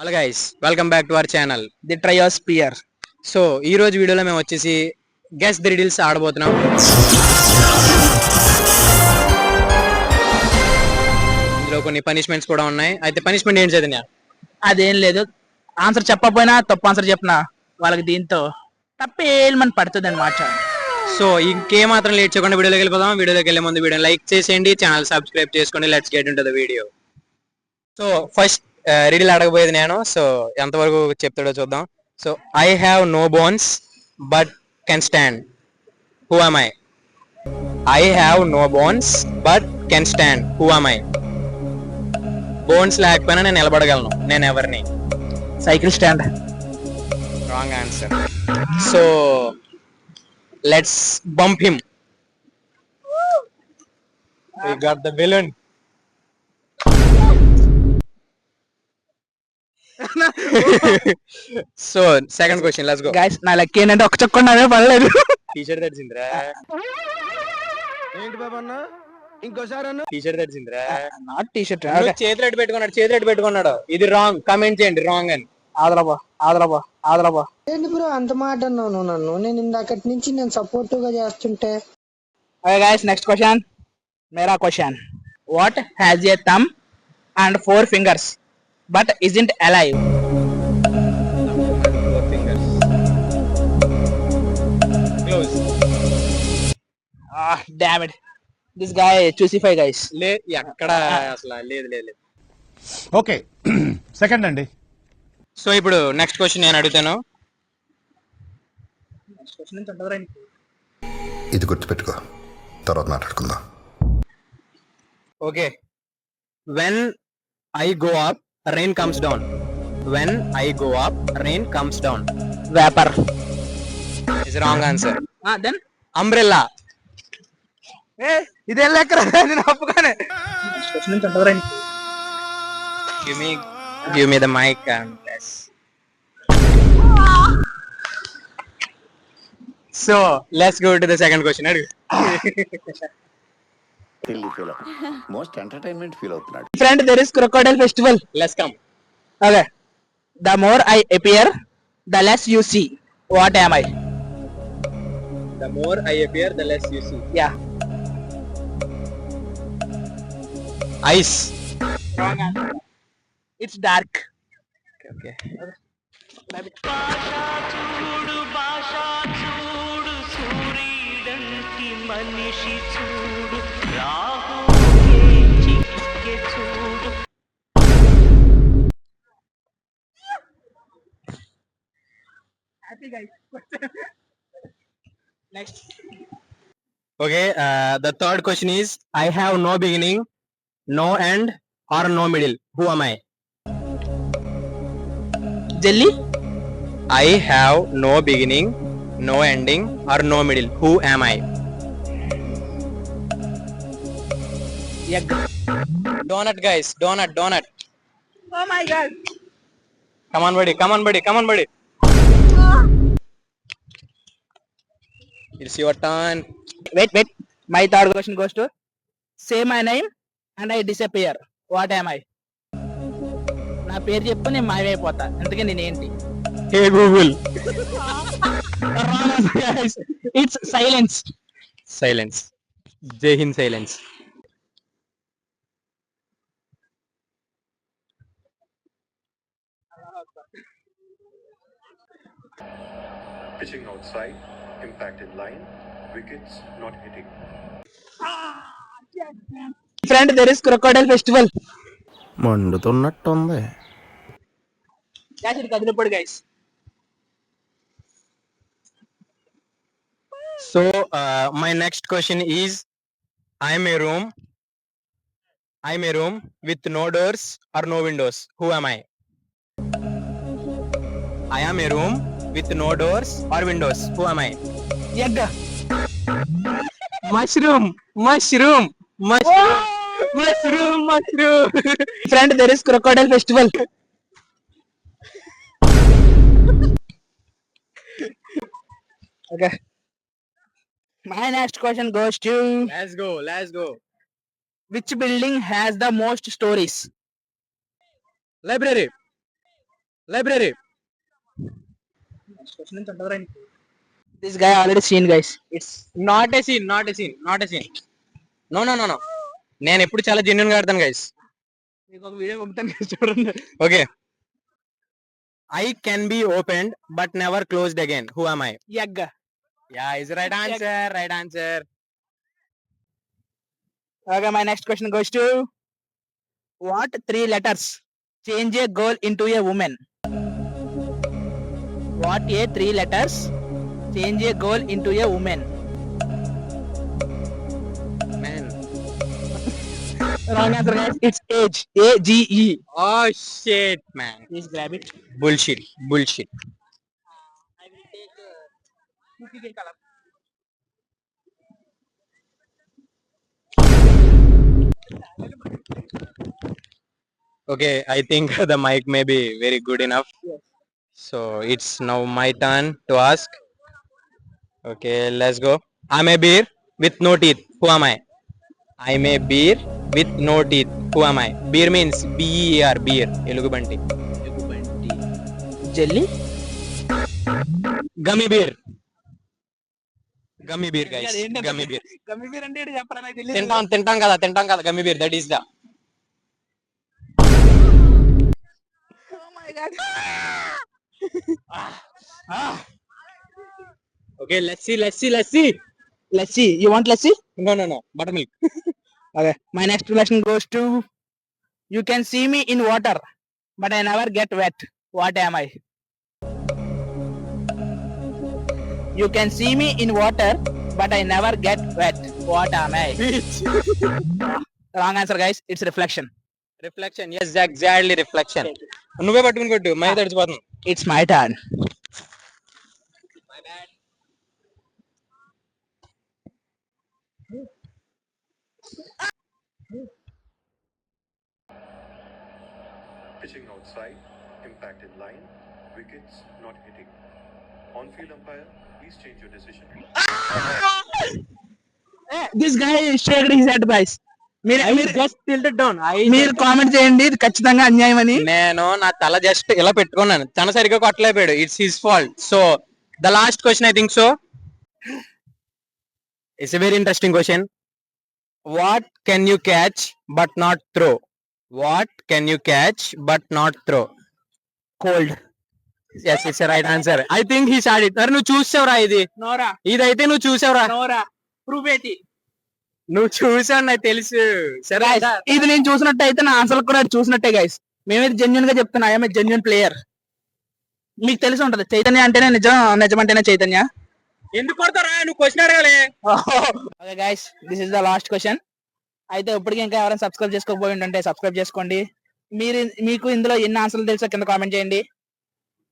Hello guys, welcome back to our channel the Triosphere. So ఈ రోజు వీడియోలో మేము వచ్చేసి గెస్ ది రిడిల్స్ ఆడబోతున్నాం. ఇందులో కొన్ని పనిష్మెంట్స్ కూడా ఉన్నాయి. అయితే పనిష్మెంట్ ఏంటి చదివినా? అదేం లేదు, ఆన్సర్ చెప్పకపోయినా తప్పు ఆన్సర్ చెప్పినా వాళ్ళకి దీంతో తప్పేమని పడుతుంది అనమాట. సో ఇంకేమాత్రం లేట్ చేయకుండా వీడియోలోకి వెళ్ళిపోదాం. వీడియోలోకి వెళ్ళే ముందు వీడియో లైక్ చేసేయండి, ఛానల్ సబ్స్క్రైబ్ చేసుకోండి. Let's get into the video. So first riddle అడగబోయేది నేను. సో ఎంతవరకు చెప్తాడో చూద్దాం. So I have no bones but can stand. Who am I? I have no bones but can stand. Who am I? Bones లేకపోయినా నేను నిలబడగలను. నేను ఎవరిని? Cycle stand. Wrong answer. So let's bump him. We got the villain. So second question, let's go. Guys, నా లెక్క ఏంటంటే ఒక చొక్క నావే పడలేదు. టీషర్ట్ తడిసిందిరా. ఏంటి బాబా అన్న ఇంకోసారి అన్న టీషర్ట్ తడిసిందిరా. Not T shirt. చేతులు అడ్డు పెట్టుకున్నాడు, చేతులు అడ్డు పెట్టుకున్నాడు. ఇది రాంగ్. కామెంట్ చేయండి రాంగ్ అని. ఆదరాబా ఆదరాబా ఆదరాబా. ఏంటి బ్రో అంత మాట అన్నావు నువ్వు నన్ను? నేను ఇందాకటి నుంచి నేను సపోర్టివ్ గా చేస్తుంటే. Okay guys, next question. మేరా question. What has a thumb and 4 fingers but isn't alive? Close. Damn it, this guy choosify guys. లే ఎక్కడ అసలు లేదు లేదు లేదు. ఓకే సెకండ్ అండి. సో ఇప్పుడు నెక్స్ట్ క్వశ్చన్ నేను అడుగుతాను. ఇది గుర్తుపెట్టుకో, తర్వాత మాట్లాడుకుందాం. Okay. When I go up rain comes down. When I go up rain comes down. Vapor is wrong answer. then umbrella. ఇదేం లెక్కరా? నేను అప్పుగానే give me the mic and yes. So let's go to the second question. Most entertainment feel అవుతున్నాడు. friend, there is crocodile festival. Let's come. Okay, the more I appear the less you see. What am I? The more I appear the less you see. Yeah. Ice. Wrong answer. It's dark. Okay. Happy guys. Next. Okay, the third question is I have no beginning, no end or no middle. Who am I? Jelly. I have no beginning, no ending or no middle. Who am I? Egg. Donut guys, donut. Oh my god. Come on buddy. It's your turn. Wait. My third question goes to say my name and I disappear. What am I? నా పేరు చెప్పు, నేను మాయమైపోతా. అందుకే నేనేంటి? Hey Google. It's silence. Silence. Jai Hind silence. Pitching outside, impact in line, wickets not hitting. Friend, there is crocodile festival. మండుతున్నట్టుంది. Yes, it కదిలిపోడు guys. So my next question is I'm a room with no doors or no windows. Who am I? I am a room with no doors or windows. Who am I? Egg. Mushroom. Friend, there is crocodile festival. Okay. My next question goes to Let's go. which building has the most stories? Library. Library. This guy already seen, guys. It's not a scene. No. నేను ఎప్పుడు చాలా genuine గా ఆడతాను guys. మీకు ఒక video పంపుతాను guys, చూడండి. Okay. I can be opened but never closed again. Who am I? Egg. Yeah is right answer. Okay, my next question goes to what 3 letters change a girl into a woman? What 3 letters change a girl into a woman? Man. Wrong answer, guys. It's age. AGE. Oh shit man. Please grab it. Bullshit. I will take cookie color. Okay, I think the mic may be very good enough. Yes. So it's now my turn to ask. Okay, let's go. I'm a beer with no teeth. Who am I? I'm a beer with no teeth. Who am I? Beer means B-E-R, beer. Elugubanti. Jelly. Gummy beer. Guys. Gummy beer. Gummy beer అంటే ఏంటో చెప్పరా, నాకు తెలియదు. తింటాం కదా gummy beer. That is the. Oh my god. Okay, let's see. Let's see. You want let's see? No. Buttermilk. Okay. My next question goes to you can see me in water, but I never get wet. What am I? You can see me in water, but I never get wet. What am I? Wrong answer, guys. It's reflection. Reflection. Yes, exactly reflection. నువ్వే పట్టుకుని కొట్టు. My తడిచిపోతుంది. It's my turn. Pitching outside, impact in line, wickets not hitting. On-field umpire, please change your decision. This guy shaked his head, guys. మీరు just tilted down. మీరు comment చేయండి, ఇది ఖచ్చితంగా అన్యాయం అని. నేను నా తల జస్ట్ ఇలా పెట్టుకున్నాను. తన సరిగ్గా కొట్టలేపాడు. It's his fault. So the last question I think so. It's a very interesting question. What can you catch but not throw? What can you catch but not throw? Cold. Yes, it's right answer. I think he shot it. మరి నువ్వు చూసావురా ఇది? నోరా. ఇదైతే నువ్వు చూసావురా? నోరా. Proof ఏంటి? నువ్వు చూసావు, నాకు తెలుసు. సరే, ఇది నేను చూసినట్టు అయితే నా ఆన్సర్ కూడా చూసినట్టే గైస్. మేమైతే జెన్యున్ గా చెప్తున్నా, ఐఎమ్ జెన్యున్ ప్లేయర్. మీకు తెలిసి ఉంటది, చైతన్య అంటేనే నిజమంటేనే చైతన్య. ఎందుకు కొడతారా? నువ్వు క్వశ్చన్ అడగాలి. Okay guys, this is the last question. అయితే ఇప్పటికి ఇంకా ఎవరైనా సబ్స్క్రైబ్ చేసుకోకపోయి ఉంటే సబ్స్క్రైబ్ చేసుకోండి. మీకు ఇందులో ఎన్ని ఆన్సర్లు తెలుసో కింద కామెంట్ చేయండి.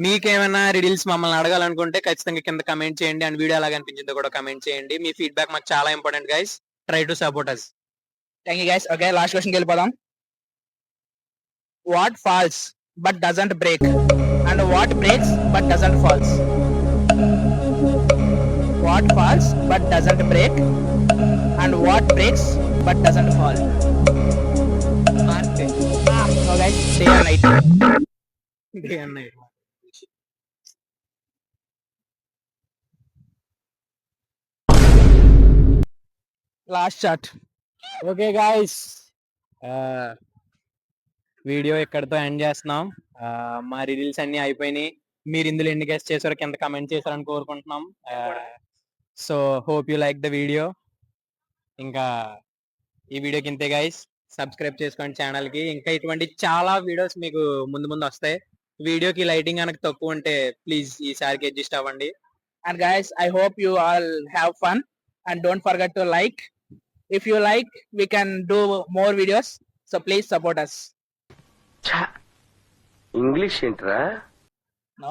మీకేమైనా రిడిల్స్ మమ్మల్ని అడగాలనుకుంటే ఖచ్చితంగా కింద కమెంట్ చేయండి. అండ్ వీడియో ఎలాగ అనిపించిందో కూడా కమెంట్ చేయండి. మీ ఫీడ్బ్యాక్ మాకు చాలా important guys. Try to support us. Thank you guys. Okay, last question కి వెళ్ళిపోదాం. What falls but doesn't break and what breaks but doesn't falls? What falls but doesn't break and what breaks but doesn't fall? So guys, day and night. Last shot. Okay guys, video ఇక్కడతో end చేస్తున్నాం. మా రిలీల్స్ అన్ని అయిపోయినాయి. మీరు ఇందులో ఎన్ని guest చేశారో కింద కమెంట్ చేశారని కోరుకుంటున్నాం. So hope you like the video. ఇంకా ఈ వీడియోకి ఇంతే గైస్. సబ్స్క్రైబ్ చేసుకోండి ఛానల్ కి. ఇంకా ఇటువంటి చాలా వీడియోస్ మీకు ముందు వస్తాయి. వీడియోకి లైటింగ్ కనుక తక్కువ ఉంటే ప్లీజ్ ఈసారికి అడ్జస్ట్ అవ్వండి. And guys, I hope you all have fun and don't forget to like. If you like, we can do more videos. So please support us. English ఏంట్రా? No.